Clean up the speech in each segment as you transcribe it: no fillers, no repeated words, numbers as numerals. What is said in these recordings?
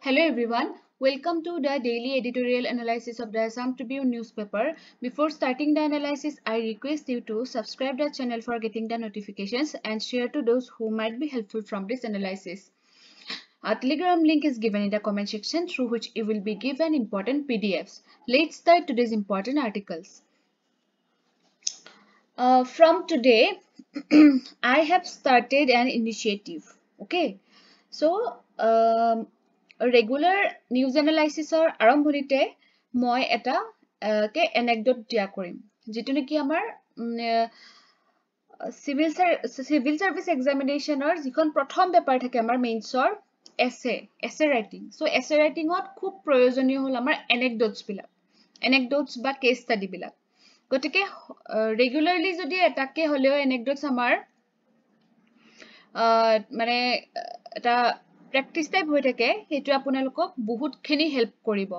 Hello everyone, welcome to the daily editorial analysis of the Assam Tribune newspaper. Before starting the analysis, I request you to subscribe the channel for getting the notifications and share to those who might be helpful from this analysis. Our Telegram link is given in the comment section through which you will be given important PDFs. Let's start today's important articles. From today, I have started an initiative. Okay, so regular news analysis or আৰম্ভণিতে মই এটা কে anecdote দিয়া কৰিম যেটো নেকি আমাৰ civil service examination or যিখন প্ৰথম পেপাৰ থাকে আমাৰ mains or essay writing so essay writing ত খুব প্ৰয়োজনীয় হল আমাৰ anecdotes বা case study বিলাক গতিকে regularly যদি এটাকে হলেও anecdotes আমাৰ মানে এটা practice type হৈ থাকে হেতু আপোনালোকক বহুত খিনি হেল্প কৰিব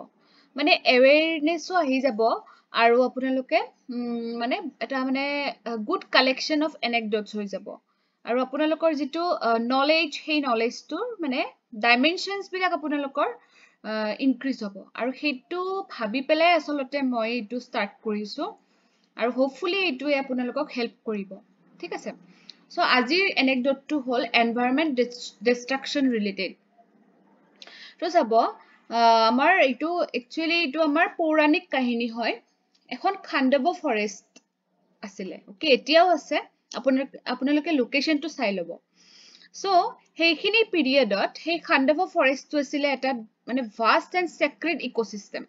মানে awareness আহি যাব আৰু আপোনালোকে মানে এটা মানে good collection of anecdotes হৈ যাব আৰু আপোনালোকৰ যেটো knowledge সেই knowledge টো মানে dimensions বিলাক আপোনালোকৰ increase হ'ব আৰু হেতু ভাবি পেলাই আসলতে মই এটো start কৰিছো আৰু hopefully এটোৱে আপোনালোকক help কৰিব ঠিক আছে So, আজিৰ anecdote to whole environment destruction related. So, sabo, amar itu actually itu amar পৌৰাণিক কাহিনী হয়. এখন খাণ্ডৱ forest asile. Okay, এতিয়াও আছে. আপোনালোকে location to চাই লব. So, সেইখিনি periodত সেই খাণ্ডৱ forest to asile এটা মানে vast and sacred ecosystem.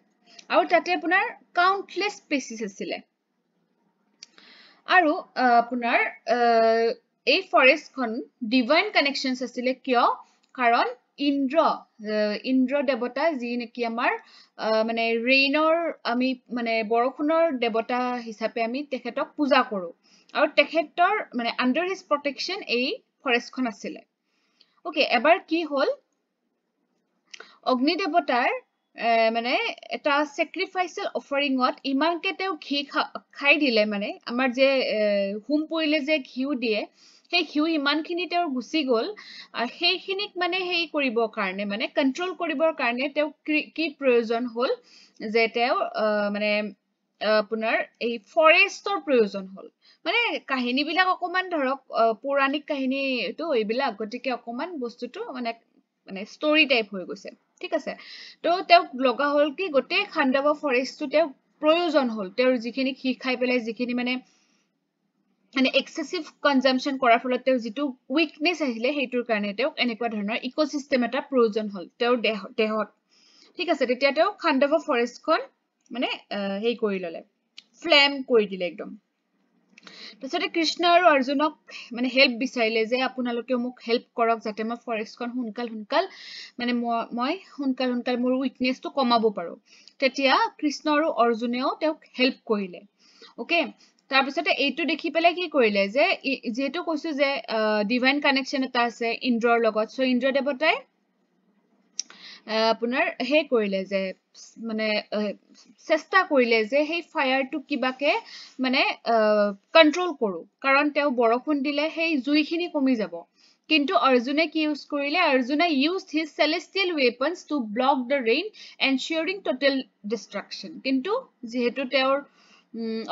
আৰু তাতে আপোনাৰ countless species asile. আৰু আপোনাৰ এই ফৰেষ্ট খন ডিভাইন কানেকশনস আছিল কিয় কাৰণ ইন্দ্ৰ দেৱতা যি নেকি আমাৰ মানে ৰেইনৰ আমি মানে বৰখুনৰ দেৱতা হিচাপে আমি তেখেতক পূজা কৰো আৰু তেখেতৰ মানে আন্ডাৰ হিজ প্ৰটেকচন এই ফৰেষ্ট খন আছিল ওকে এবাৰ কি হল অগ্নি দেৱতাৰ মানে এটা sacrificial offering ত ইমানকে তেও ঘি খাই দিলে মানে আমাৰ যে হুম পৰিলে যে ঘিউ দিয়ে সেই ঘিউ ইমানখিনি তেও গুছি গল আৰু সেইখিনিক মানে হেই কৰিবৰ কাৰণে মানে কন্ট্ৰোল কৰিবৰ কাৰণে তেও কি প্ৰয়োজন হল যে তেও মানে আপোনাৰ এই ফৰেষ্টৰ প্ৰয়োজন হল মানে কাহিনী বিলাক অকমান ধৰক পৌৰাণিক কাহিনী তো এইবিলাক গটিকে অকমান বস্তুটো মানে story type হৈ গৈছে ঠিক আছে তো তেও লগা হল কি গটে খাণ্ডৱ ফৰেষ্ট টো তেও প্ৰয়োজন হল তেও যিখিনি খি খাই পেলাই যিখিনি মানে excessive consumption কৰাৰ ফলত তেও যিটো weakness আহিলে হেইটোৰ কাৰণে তেও এনেকুৱা ধৰণৰ ইকোসিস্টেম এটা প্ৰয়োজন হল তেও দেহত ঠিক আছে তেতিয়া তেও খাণ্ডৱ ফৰেষ্ট খন মানে হেই কৰি ললে ফ্লেম কৰি দিলে একদম তাৰছতে কৃষ্ণ আৰু অৰ্জুনক মানে হেল্প বিচাৰিলে যে আপোনালোকে মোক হেল্প কৰক যাতে মই ফৰেষ্ট খন হুনকাল মানে মই হুনকাল মোৰ উইকনেস টো কমাব পাৰো তেতিয়া কৃষ্ণ আৰু অৰ্জুনেও তেওঁক হেল্প কৰিলে ওকে তাৰ পিছতে এইটো দেখি পেলাই কি কৰিলে যে যেহেতু কৈছো যে ডিভাইন কানেকশন এটা আছে ইন্দ্ৰৰ লগত সো ইন্দ্ৰ দেৱতাই আপোনাৰ হে কৰিলে যে মানে চেষ্টা কৰিলে যে সেই ফায়াৰ টু কিবাকে মানে কন্ট্ৰোল কৰো কাৰণ তেও বৰখুন দিলে সেই জুইখিনি কমি যাব কিন্তু অৰ্জুনে কি ইউজ কৰিলে অৰ্জুনে used his celestial weapons to block the rain ensuring total destruction কিন্তু যেহেতু তেওঁৰ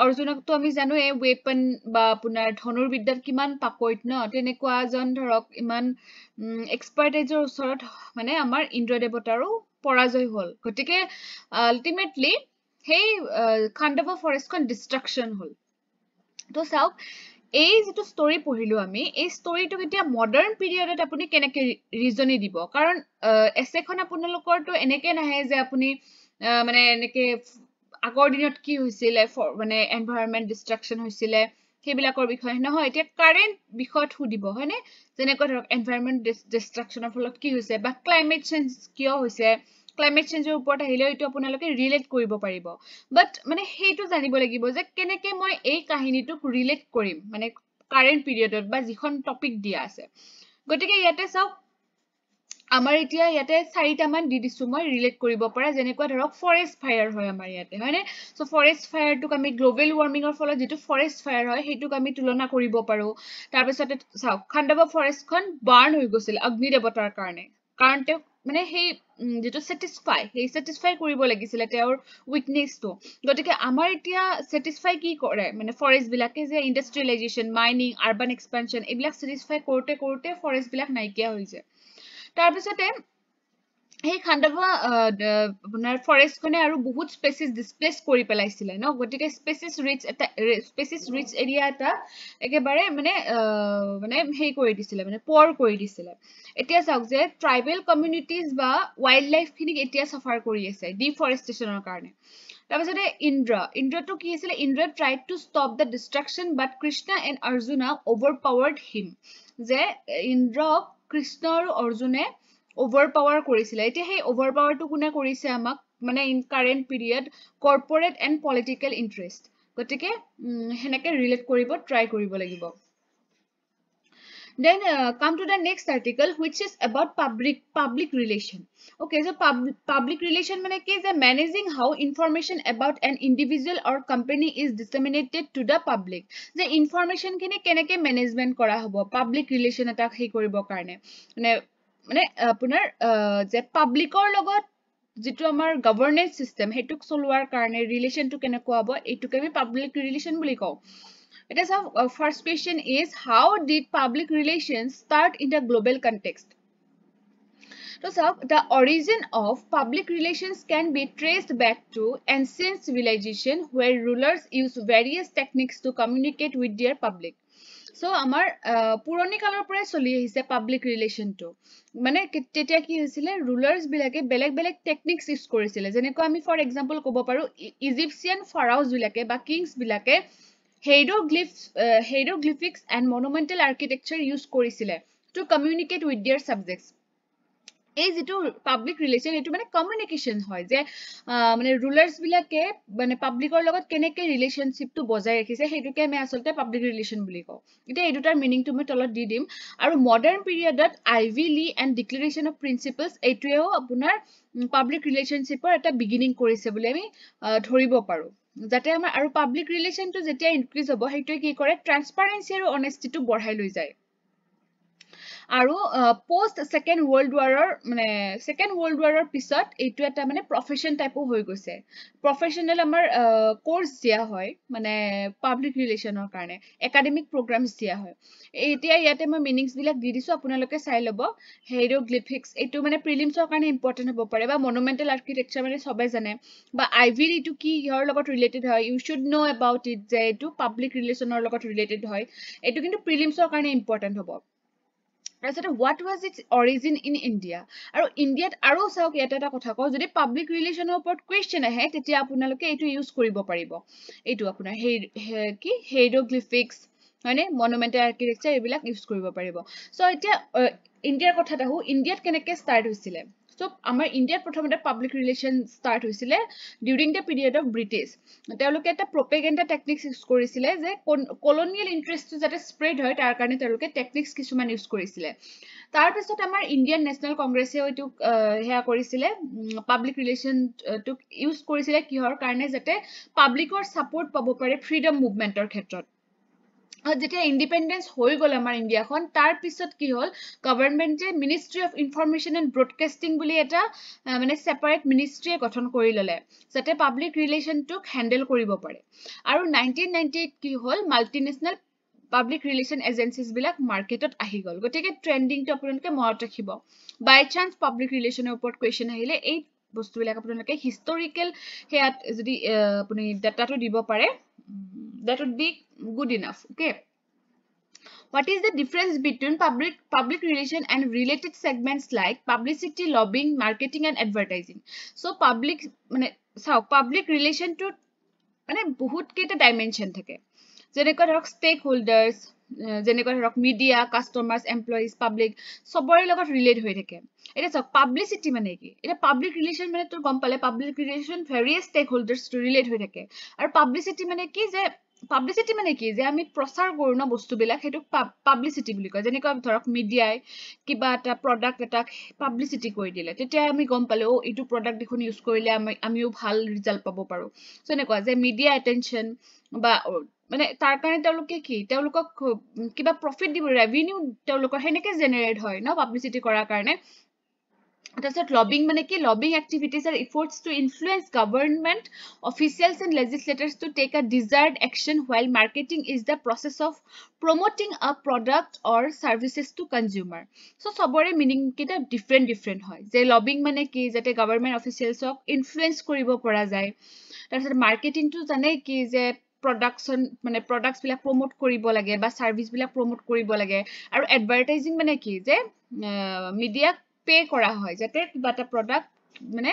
অৰ্জুনক তো আমি জানো এই weapon বা আপোনাৰ ধনুৰ বিদ্যাত কিমান পাকৈত ন তেনেকুৱা জন ধৰক ইমান এক্সপাৰ্টাইজৰ ওচৰত মানে আমাৰ ইন্দ্ৰ দেৱতাৰো পৰাজয় হল গটিকে আলটিমেটলি সেই খাণ্ডৱ ফৰেষ্ট খন ডিস্ট্ৰাকশন হল তো চাওক এই যেটো ষ্টৰী পঢ়িলো আমি এই ষ্টৰীটো এতিয়া মডাৰ্ন পিৰিয়ডত আপুনি কেনেকে ৰিজনি দিব কাৰণ এছেখন আপোনালোকৰটো এনেকে নাহে যে আপুনি মানে এনেকে আগৰ দিনত কি হৈছিল মানে এনভায়ৰনমেন্ট ডিস্ট্ৰাকশন হৈছিল সেইবিলাকৰ বিষয় নহয় এতিয়া কাৰেন্ট বিষয়ত সুধিব হয়নে যেনেকৈ ধৰক এনভায়ৰনমেন্ট ডিস্ট্ৰাকশনৰ ফলত কি হৈছে বা ক্লাইমেট চেঞ্জ কিয় হৈছে ক্লাইমেট চেঞ্জৰ ওপৰত আহিলে এটো আপোনালোকে ৰিলেট কৰিব পাৰিব বাট মানে হেইটো জানিব লাগিব যে কেনেকে মই এই কাহিনীটোক ৰিলেট কৰিম মানে কাৰেন্ট পিৰিয়ডত বা যিখন টপিক দিয়া আছে গটিকে ইয়াতে চাওক আমাৰ এতিয়া ইয়াতে 4টা মান দি দিছো মই ৰিলেট কৰিব পৰা যেনেকুৱা ধৰক ফৰেষ্ট ফায়াৰ হয় আমাৰ ইয়াতে হয়নে সো ফৰেষ্ট ফায়াৰটোক আমি গ্লোবাল ওয়াৰ্মিংৰ ফলত যেটো ফৰেষ্ট ফায়াৰ হয় হেইটোক আমি তুলনা কৰিব পাৰো তাৰ পিছতে চাওক খাণ্ডৱ ফৰেষ্টখন বাৰ্ন হৈ গৈছিল অগ্নি দেৱতাৰ কাৰণে কাৰণ তেওঁ মানে সেই যেটো satisfy কৰিব লাগিছিল তেওঁৰ উইকনেছটো গতিকে আমাৰ এতিয়া satisfy কি কৰে মানে ফৰেষ্ট বিলাকে যে ইন্ডাষ্ট্ৰিয়েলাইজেশন মাইনিং আৰবান এক্সপেনশন এইবিলাক satisfy কৰোতে ফৰেষ্ট বিলাক নাইকিয়া হৈছে তাৰ পিছতে সেই খাণ্ডাৱা আপোনাৰ ফৰেষ্টখনে আৰু বহুত স্পেচিছ ডিসপ্লেস কৰি পেলাইছিলে ন গতিকে স্পেচিছ ৰিচ এৰিয়া এটা একেবাৰে মানে মানে হেই কৰি দিছিলে মানে পৰ কৰি দিছিলে এতিয়া চাওক যে ট্ৰাইবেল কমিউনিটিজ বা ওয়াইল্ড লাইফ খিনিক এতিয়া সাফাৰ কৰি আছে ডিফৰেষ্টেশনৰ কাৰণে তাৰপিছতে ইন্দ্ৰটো কি আছিল Indra tried to stop the destruction but Krishna and Arjuna overpowered him যে ইন্দ্ৰ কৃষ্ণ আৰু অৰ্জুনে overpower কৰিছিলে এতিয়া সেই overpowerটো কোনে কৰিছে আমাক মানে in current period corporate and political interest গতিকে হেনেকে ৰিলেট কৰিব ট্ৰাই কৰিব লাগিব then come to the next article which is about public relation okay so public relation মানে কি যে managing how information about an individual or company is disseminated to the public যে information খিনি কেনেকে management কৰা হ'ব public relation এটা হে কৰিব কাৰণে মানে আপোনাৰ যে পাব্লিকৰ লগত যেটো আমাৰ গভৰ্নেন্স সিস্টেম হেতুক চলোৱাৰ কাৰণে ৰিলেশনটো কেনেকুৱা হ'ব এইটোকে আমি পাব্লিক ৰিলেশন বুলি কওঁ it is a first question is how did public relations start in the global context so the origin of public relations can be traced back to ancient civilization where rulers used various techniques to communicate with their public so আমাৰ পুৰণি কালৰ পৰাই চলি আহিছে public ৰিলেশনটো মানে তেতিয়া কি হৈছিল ৰুলাৰ্স বিলাকে বেলেগ টেকনিক্স ইউজ কৰিছিল যেনেকৈ আমি ফৰ এক্সাম্পল ক'ব পাৰো ইজিপ্চিয়ান ফাৰাওজ বিলাকে বা কিংস বিলাকে hieroglyphics and monumental architecture use কৰিছিল to communicate with their subjects এই যেটো পাব্লিক ৰিলেশন এটো মানে কমিউনিকেশন হয় যে মানে ৰুলাৰ্স বিলাকে মানে পাব্লিকৰ লগত কেনেকে ৰিলেশনশিপটো বজাই ৰাখিছে হেতুকে আমি আসলতে পাব্লিক ৰিলেশন বুলি কওঁ এটা এই দুটাৰ মিনিংটো মই তলত দি দিম আৰু মডাৰ্ন পিৰিয়ডত আইভি লি এণ্ড ডিক্লেৰেশ্যন অফ প্ৰিন্সিপলছ এইটোৱেও আপোনাৰ পাব্লিক ৰিলেশনশিপৰ এটা বিগিনিং কৰিছে বুলি আমি ধৰিব পাৰো যাতে আমাৰ আৰু পাব্লিক ৰিলেশনটো যেতিয়া ইনক্ৰিজ হ'ব হেতুৱে কি কৰে ট্ৰান্সপাৰেন্সি আৰু অনেষ্টিটো বঢ়াই লৈ যায় আৰু পোষ্ট সেকেন্ড ওয়াৰ্ল্ড ওয়াৰৰ মানে সেকেন্ড ওয়াৰ্ল্ড ওয়াৰৰ পিছত এইটো এটা মানে প্ৰফেশন টাইপো হৈ গৈছে প্ৰফেশনাল আমাৰ কোৰ্স দিয়া হয় মানে পাব্লিক ৰিলেশনৰ কাৰণে একাডেমিক প্ৰগ্ৰামছ দিয়া হয় এতিয়া ইয়াতে মই মিনিংস বিলাক দি দিছো আপোনালোকে চাই লব hieroglyphics এইটো মানে প্ৰিলিমছৰ কাৰণে ইম্পৰ্টেন্ট হ'ব পাৰে বা মনুমেন্টাল আৰ্কিটেকচাৰ মানে সবে জানে বা আইভি এইটো কি ইয়াৰ লগত ৰিলেটেড হয় you should know about it যে এইটো পাব্লিক ৰিলেশনৰ লগত ৰিলেটেড হয় এইটো কিন্তু প্ৰিলিমছৰ কাৰণে ইম্পৰ্টেন্ট হ'ব what was its origin in India আৰু ইন্ডিয়াত আৰু চাওক ইয়াতে এটা কথা কও যদি পাব্লিক ৰিলেশনৰ ওপৰত কোৱেশ্চন আহে তেতিয়া আপোনালোকে এইটো ইউজ কৰিব পাৰিব এইটো আপোনাৰ কি hieroglyphics মানে মনুমেন্টাল আৰ্কিটেকচাৰ এইবিলাক ইউজ কৰিব পাৰিব সো এতিয়া ইন্ডিয়াৰ কথাটা হু ইন্ডিয়াত কেনেকে ষ্টাৰ্ট হৈছিল সো আমাৰ ইন্ডিয়াত প্ৰথমতে পাব্লিক ৰিলেশন ষ্টাৰ্ট হৈছিল during the period of British তেওঁলোকে এটা প্ৰপেগেণ্ডা টেকনিক্স ইউজ কৰিছিল যে কলোনিয়েল ইন্টাৰেষ্টটো যাতে স্প্ৰেড হয় তাৰ কাৰণে তেওঁলোকে টেকনিক্স কিছুমান ইউজ কৰিছিল তাৰ পিছত আমাৰ ইন্ডিয়ান নেশনাল কংগ্ৰেছে এইটো হেয়া কৰিছিল পাব্লিক ৰিলেশন টু ইউজ কৰিছিল কিহৰ কাৰণে যাতে পাব্লিকৰ সাপোৰ্ট পাব পাৰে ফ্ৰীডম মুভমেন্টৰ ক্ষেত্ৰত যেতিয়া ইন্ডিপেন্ডেন্স হৈ গল আমাৰ ইন্ডিয়াখন তাৰ পিছত কি হল গভৰ্নমেন্টে ministry of information and broadcasting বুলি এটা মানে সেপাৰেট মিনিষ্ট্ৰি গঠন কৰি ললে যাতে পাব্লিক ৰিলেশনটোক হ্যান্ডেল কৰিব পাৰে আৰু 1998 কি হল মাল্টিনেশনাল পাব্লিক ৰিলেশন এজেন্সিজ বিলাক মাৰ্কেটত আহি গল গতিকে ট্ৰেন্ডিংটো আপোনালোকে মনত ৰাখিব বাই চান্স পাব্লিক ৰিলেশনৰ ওপৰত কোৱেশ্চন আহিলে এই বস্তুবিলাক আপোনালোকে হিষ্টৰিকেল হেয়াত যদি আপুনি ডাটাটো দিব পাৰে that would be good enough okay what is the difference between public relation and related segments like publicity lobbying marketing and advertising so public মানে চাও public relation to মানে বহুত কেইটা ডাইমেনশন থাকে যেনেকৈ ধৰক ষ্টেক হোল্ডাৰ্স যেনেকৈ ধৰক মিডিয়া কাস্টমাৰ্স এমপ্লয়িজ পাব্লিক সবৰে লগত ৰিলেট হৈ থাকে এটা চাওক পাব্লিসিটি মানে কি এটা পাব্লিক ৰিলেশন মানে তো গম পালে পাব্লিক ৰিলেশন ভেৰিয়াস ষ্টেক হোল্ডাৰ্স ৰিলেট হৈ থাকে আৰু পাব্লিসিটি মানে কি যে পাব্লিসিটি মানে কি যে আমি প্ৰচাৰ কৰো ন বস্তুবিলাক হেতু পাব্লিসিটি বুলি কয় যেনেকৈ ধৰক মিডিয়াই কিবা এটা প্ৰডাক্ট এটা পাব্লিসিটি কৰি দিলে তেতিয়া আমি গম পালে ও এইটো প্ৰডাক্ট দেখোন ইউজ কৰিলে আমিও ভাল ৰিজাল্ট পাব পাৰো সো এনেকুৱা যে মিডিয়া এটেনশন বা মানে তাৰ কাৰণে তেওঁলোকে কি তেওঁলোকক কিবা প্ৰফিট দিব ৰেভিনিউ তেওঁলোকৰ হেনেকে জেনাৰেট হয় ন পাব্লিসিটি কৰাৰ কাৰণে That's lobbying মানে কি lobbying activities are efforts to influence government officials and legislators to take a desired action, while marketing is the process of promoting a product or services to consumer. So সবৰে meaning কিটা different হয় যে lobbying মানে কি যাতে government officials ক influence কৰিব পৰা যায় তাৰপিছত marketing টো জানে কি যে production মানে products বিলাক promote কৰিব লাগে বা service বিলাক promote কৰিব লাগে আৰু advertising মানে কি যে media পে কৰা হয় যাতে কিবা এটা প্ৰডাক্ট মানে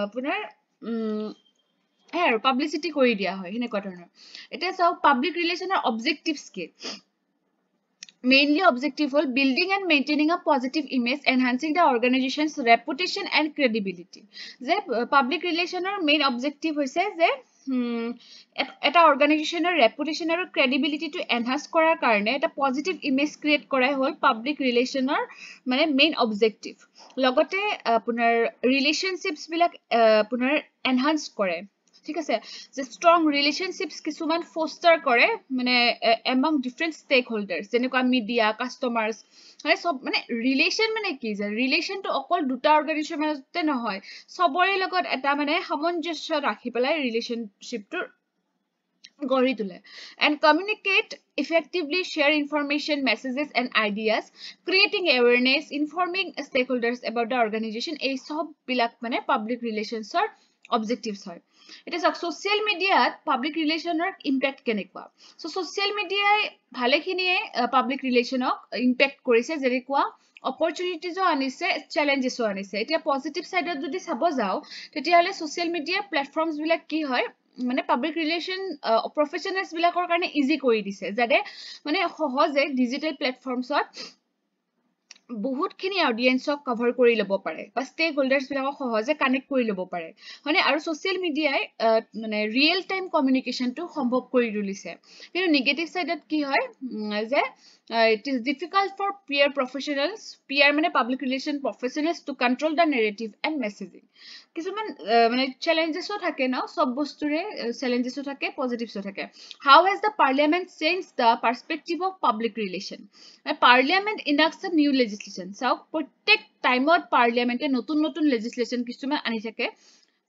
আপোনাৰ আৰু পাবলিসিটি কৰি দিয়া হয় হেনেকুৱা ধৰণৰ এটা চাও পাবলিক ৰিলেশনৰ অবজেক্টিভস কি mainly objective hol building and maintaining a positive image, enhancing the organization's reputation and credibility. যে public relationৰ main objective হৈছে যে এটা organizationৰ reputation আৰু credibility to enhance কৰাৰ কাৰণে এটা positive image create কৰাই হল public relationৰ মানে main objective. লগতে আপোনাৰ relationships বিলাক আপোনাৰ enhance কৰে ঠিক আছে যে strong relationships কিছুমান foster কৰে মানে among different stakeholders যেনেকুৱা media customers মানে সব মানে relation মানে কি যে relation to অকল দুটা organization মাজতে নহয় সবৰে লগত এটা মানে সামঞ্জস্য ৰাখি পেলাই relationship টো গঢ়ি তোলে and communicate effectively, share information, messages and ideas, creating awareness, informing stakeholders about the organization এই সব বিলাক মানে public relations ৰ objectives হয় এটা social media public relationৰ impact কেনেকুৱা so social media ভালেখিনিয়ে public relationক impact কৰিছে যেনেকুৱা opportunities আনিছে challenges আনিছে এতিয়া positive side যদি চাব যাও তেতিয়াহলে social media platforms বিলাক কি হয় মানে পাব্লিক ৰিলেশন প্ৰফেশনালস বিলাকৰ কাৰণে ইজি কৰি দিছে যাতে মানে সহজে ডিজিটেল প্ল্যাটফৰ্মছত বহুতখিনি অডিয়েন্সক কভাৰ কৰি ল'ব পাৰে বা ষ্টেক হোল্ডাৰ্স বিলাকক সহজে কানেক্ট কৰি ল'ব পাৰে মানে আৰু সোশ্যাল মিডিয়াই মানে ৰিয়েল টাইম কমিউনিকেশনটো সম্ভৱ কৰি তুলিছে কিন্তু নেগেটিভ সাইডত কি হয় যে it is difficult for peer professionals peer মানে public relation professionals to control the narrative and messaging কিছুমান মানে challenges ও থাকে না সব বস্তুৰে challenges ও থাকে positives ও থাকে how has the parliament changed the perspective of public relation parliament enacts a new legislation so প্ৰত্যেক টাইমত পাৰ্লিয়ামেন্টে নতুন নতুন legislation কিছুমান আনি থাকে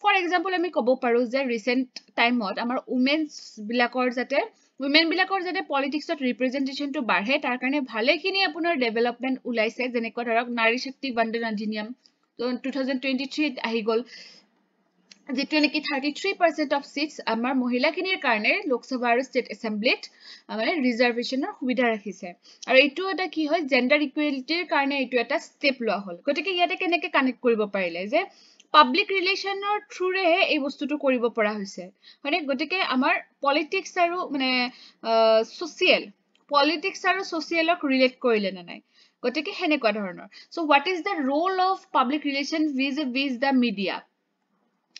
for example আমি কব পাৰো যে recent টাইমত আমাৰ women's বিলাকৰ যাতে women বিলাকৰ যাতে পলিটিক্সত ৰিপ্ৰেজেন্টেশন টো বাঢ়ে তাৰ কাৰণে ভালেখিনি আপোনাৰ ডেভেলপমেন্ট ওলাইছে যেনেকুৱা ধৰক নাৰী শক্তি বন্দন অধিনিয়ম 2023 আহি গল যেটো নেকি 33% অফ সিটস আমাৰ মহিলাখিনিৰ কাৰণে লোকসভা আৰু ষ্টেট এছেম্বলিত মানে ৰিজাৰ্ভেশনৰ সুবিধা ৰাখিছে আৰু এইটো এটা কি হয় জেন্ডাৰ ইকুৱেলিটিৰ কাৰণে এইটো এটা ষ্টেপ লোৱা হল গতিকে ইয়াতে কেনেকৈ কানেক্ট কৰিব পাৰিলে যে পাব্লিক ৰিলেশনৰ থ্ৰুৰে এই বস্তুটো কৰিব পৰা হৈছে মানে গতিকে আমাৰ পলিটিক্স আৰু মানে সোশিয়াল পলিটিক্স আৰু সোশিয়ালক ৰিলেট কৰিলে না নাই গতিকে হেনেকুৱা ধৰণৰ so what is the roll of public relation vis the media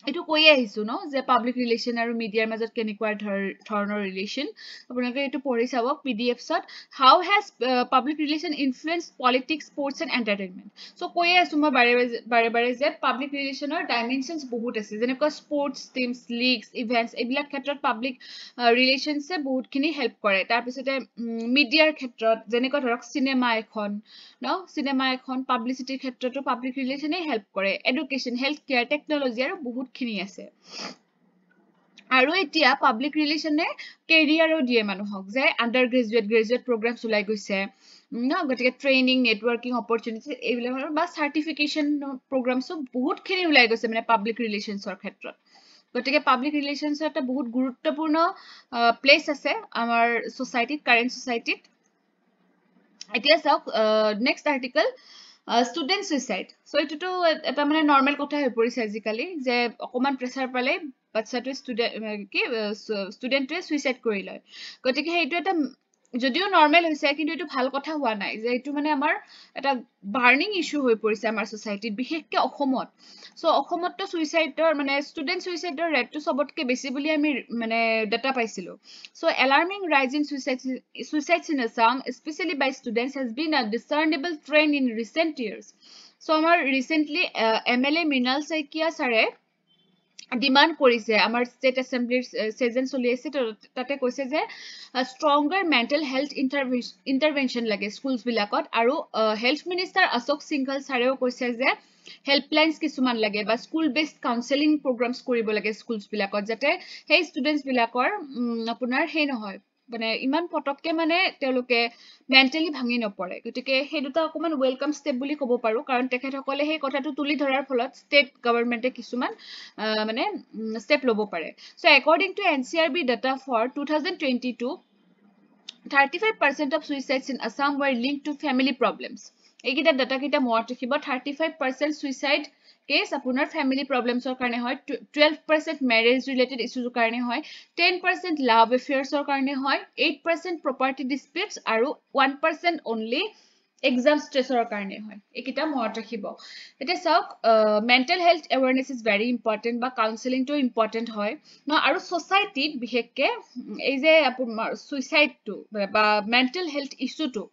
এটো কৈ আহিছো ন যে পাব্লিক ৰিলেশন আৰু মিডিয়াৰ মাজত কেনেকুৱা ধৰণৰ ৰিলেশন আপোনালোকে এটো পঢ়ি চাব পিডিএফছত how has public relation influence politics sports and entertainment so কৈ আছো মই বাৰে যে পাব্লিক ৰিলেশনৰ ডাইমেনশনস বহুত আছে যেনেকুৱা স্পোৰ্টস টিমস লিগস ইভেন্টস এইবিলাক ক্ষেত্ৰত পাব্লিক ৰিলেশনসে বহুতখিনি হেল্প কৰে তাৰ পিছতে মিডিয়াৰ ক্ষেত্ৰত যেনেকুৱা ধৰক সিনেমা এখন ন সিনেমা এখন পাবলিসিটিৰ ক্ষেত্ৰতো পাব্লিক ৰিলেশনে হেল্প কৰে এডুকেশন হেলথ কেয়াৰ টেকনলজি আৰু বহুতখিনি আছে আৰু এতিয়া পাব্লিক ৰিলেশনে কেৰিয়াৰও দিয়ে মানুহক যে আন্ডাৰ গ্ৰেজুৱেট প্ৰগ্ৰামছ ওলাই গৈছে ন গতিকে ট্ৰেইনিং নেটৱৰ্কিং অপৰচুনিটি এইবিলাক বা সাৰ্টিফিকেশন প্ৰগ্ৰামছো বহুতখিনি ওলাই গৈছে মানে পাব্লিক ৰিলেশনছৰ ক্ষেত্ৰত গতিকে পাব্লিক ৰিলেশনছৰ এটা বহুত গুৰুত্বপূৰ্ণ প্লেস আছে আমাৰ সোসাইটিত কাৰেন্ট সোসাইটিত এতিয়া চাওক next article student suicide so এটো এটা মানে নৰমাল কথা হৈ পৰিছে আজিকালি যে অকমান প্ৰেসাৰ পালে বাচ্চাটো ষ্টুডেন্টটোৱে সুইসাইড কৰি লয় গতিকে হেইটো এটা যদিও নৰমাল হৈছে কিন্তু এটো ভাল কথা হোৱা নাই যে এটো মানে আমাৰ এটা বাৰ্নিং ইস্যু হৈ পৰিছে আমাৰ সোসাইটিত বিশেষকৈ অসমত সো অসমতটো সুইসাইডৰ মানে ষ্টুডেন্ট সুইসাইডৰ ৰেটটো সবতকে বেছি বুলি আমি মানে ডাটা পাইছিলো so alarming rise in suicides in Assam especially by students has been a discernible trend in recent years so আমাৰ recently MLA Mrinal Saikia sare demand কৰিছে আমাৰ ষ্টেট এছেম্বলিৰ সেজন চলি আছে তাতে কৈছে যে ষ্ট্ৰংগাৰ মেণ্টেল হেল্থ ইণ্টাৰভেনশ্যন লাগে স্কুলছ বিলাকত আৰু হেল্থ মিনিষ্টাৰ অশোক সিংঘল ছাৰেও কৈছে যে হেল্পলাইনছ কিছুমান লাগে বা স্কুল বেছড কাউন্সেলিং প্ৰগ্ৰামছ কৰিব লাগে স্কুলছ বিলাকত যাতে সেই ষ্টুডেণ্টছ বিলাকৰ আপোনাৰ সেই নহয় মানে ইমান পটককে মানে তেওঁলোকে মেণ্টেলি ভাঙি নপৰে গতিকে সেই দুটা অকমান ওয়েলকাম ষ্টেপ বুলি ক'ব পাৰো কাৰণ তেখেতসকলে সেই কথাটো তুলি ধৰাৰ ফলত ষ্টেট গভৰ্ণমেণ্টে কিছুমান মানে ষ্টেপ ল'ব পাৰে so according to NCRB data for 2022 35% of suicides in Assam were linked to family problems এইকেইটা ডাটা কেইটা মনত ৰাখিব 35% suicide case আপোনাৰ family problems ৰ কাৰণে হয় 12% marriage related issues ৰ কাৰণে হয় 10% love affairs ৰ কাৰণে হয় 8% property disputes আৰু 1% only exam stress ৰ কাৰণে হয় এইকেইটা মনত ৰাখিব এটা চাওক mental health awareness is very important বা counseling টো important হয় ন আৰু society বিশেষকে এই যে আপোনাৰ suicide টো বা mental health issue টো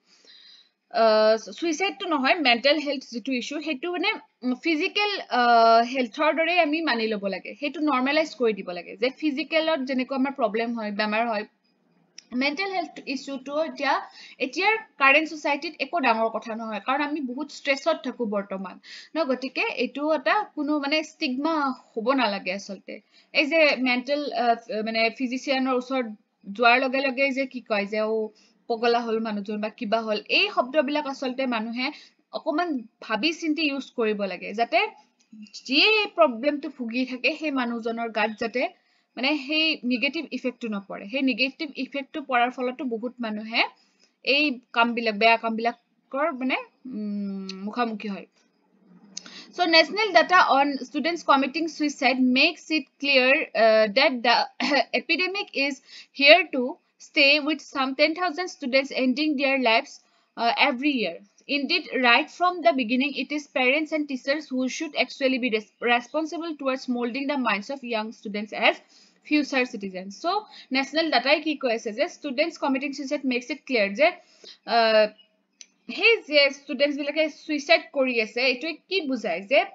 suicide to নহয় mental health jitu issue hetu mane physical health or dore ami mani lobo lage hetu normalize kori dibo lage je physical or jeneko amar problem hoy bemar hoy mental health issue to etiar current society eko dangor kotha nohoy karon ami bahut stress ot thaku bortoman no gotike etu eta kuno mane stigma hobo na lage asolte ei je mental mane physician or usor joar loge loge je ki koy je o পগলা হল মানুহজন বা কিবা হল এই শব্দবিলাক আসলতে মানুহে অকমান ভাবি চিন্তি ইউজ কৰিব লাগে যাতে যিয়ে প্ৰবলেমটো ভুগি থাকে সেই মানুহজনৰ গাত যাতে মানে সেই নেগেটিভ ইফেক্টটো নপৰে সেই নেগেটিভ ইফেক্টটো পৰাৰ ফলতো বহুত মানুহে এই কামবিলাক বেয়া কামবিলাকৰ মানে মুখামুখি হয় So national data on students committing suicide makes it clear that the epidemic is here to stay with some 10,000 students ending their lives every year. Indeed, right from the beginning, it is parents and teachers who should actually be responsible towards molding the minds of young students as future citizens. So, national data ki koise je students committing suicide makes it clear je hey je students bilake suicide kori ase etu ki bujai je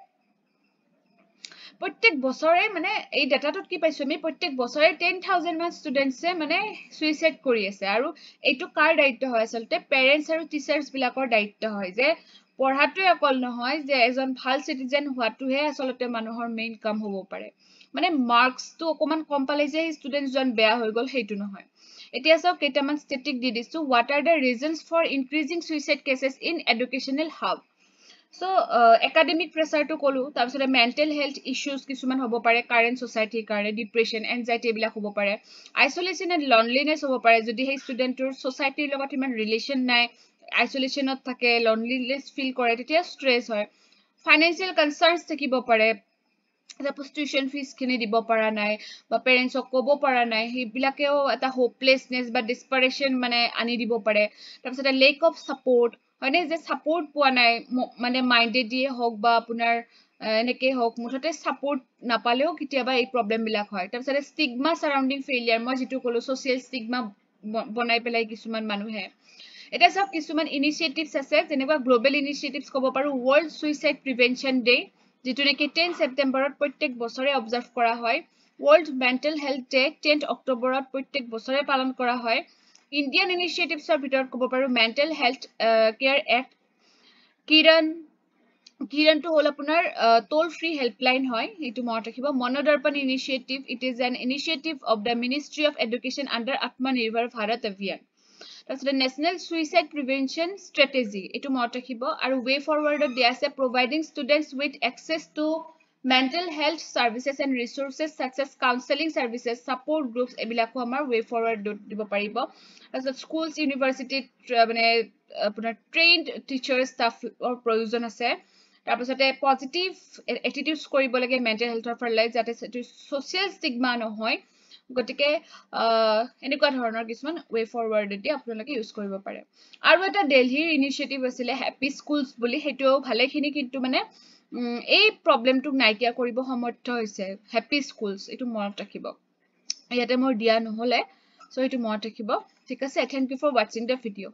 প্রত্যেক বছৰে মানে এই ডাটাটোত কি পাইছো আমি প্ৰত্যেক বছৰে 10,000 মান ষ্টুডেন্টছে মানে সুইসাইড কৰি আছে আৰু এইটো কাৰ দায়িত্ব হয় আসলতে পেৰেন্টস আৰু টিচাৰ্স বিলাকৰ দায়িত্ব হয় যে পঢ়াটোই অকল নহয় যে এজন ভাল সিটিজেন হোৱাটোহে আসলতে মানুহৰ মেইন কাম হ'ব পাৰে মানে মাৰ্কসটো অকমান কম পালে যে ষ্টুডেন্ট জন বেয়া হৈ গল সেইটো নহয় এতিয়া সব কেইটামান স্ট্যাটিক দি দিছো what are the reasons for increasing suicide cases in educational hub So, academic pressure to kolu, tarpisode mental health issues kisuman hobo pare, current society karone, depression, anxiety bilak hobo pare, isolation and loneliness hobo pare, jodi hey student or society logot iman relation nai, isolation ot thake, loneliness feel kore, tetia stress hoy, financial concerns thakibo pare, suppose tuition fees khini dibo para nai, ba parents ok kobo para nai, he bilakeo eta hopelessness ba desperation mane ani dibo pare, tarpisode lack of support, মানে যে support পোৱা নাই মানে মাইন্ডেডি হোক বা আপোনাৰ এনেকে হোক মুঠতে সাপোৰ্ট নাপালেও কিতিয়াবা এই প্ৰবলেম বিলাক হয় তাৰপিছত স্টিগমা সাৰাউন্ডিং ফেইলিয়াৰ মই যেটো কলো সোশ্যাল স্টিগমা বনাই পেলাই কিছুমান মানুহে এটা সব কিছুমান ইনিশিয়েটিভস আছে যেনেকুৱা গ্লোবাল ইনিশিয়েটিভস ক'ব পাৰো ওয়াৰ্ল্ড সুইসাইড প্ৰিভেনশন ডে যেটো নেকি 10 সেপ্টেম্বৰত প্ৰত্যেক বছৰে অবজাৰ্ভ কৰা হয় ওয়াৰ্ল্ড মেন্টাল হেলথ ডে 10 অক্টোবৰত প্ৰত্যেক বছৰে পালন কৰা হয় Indian initiatives are ভিতৰত ক'ব পাৰো mental health care act Kiran to হল আপোনাৰ toll free helpline হয় এটো মনত ৰাখিব মনোদৰ্পণ initiative it is an initiative of the Ministry of Education under Atmanirbhar Bharat Abhiyan that's the national suicide prevention strategy এটো মনত ৰাখিব আৰু way forward দিয়া আছে providing students with access to mental health services and resources such as counseling services support groups ebilako amar way forward dibo paribo as schools university মানে আপোনাৰ trained teacher staff or provision আছে তাৰপিছতে positive এটিটিউডস কৰিব লাগে mental হেলথৰ ফালে যাতে social stigma নহয় গটিকে এনেকুৱা ধৰণৰ কিছুমান ওয়ে ফৰৱাৰ্ড দি আপোনালোকে ইউজ কৰিব পাৰে আৰু এটা দিল্লীৰ ইনিশিয়েটিভ আছিল হ্যাপি স্কুলস বুলি হেটো ভালেখিনি কিন্তু মানে এই প্ৰবলেমটো নাইকিয়া কৰিব সমৰ্থ হৈছে হ্যাপি স্কুলস এটো মনত ৰাখিব ইয়াতে মোৰ দিয়া নহলে সো এটো মনত ৰাখিব ঠিক আছে thank you for watching the video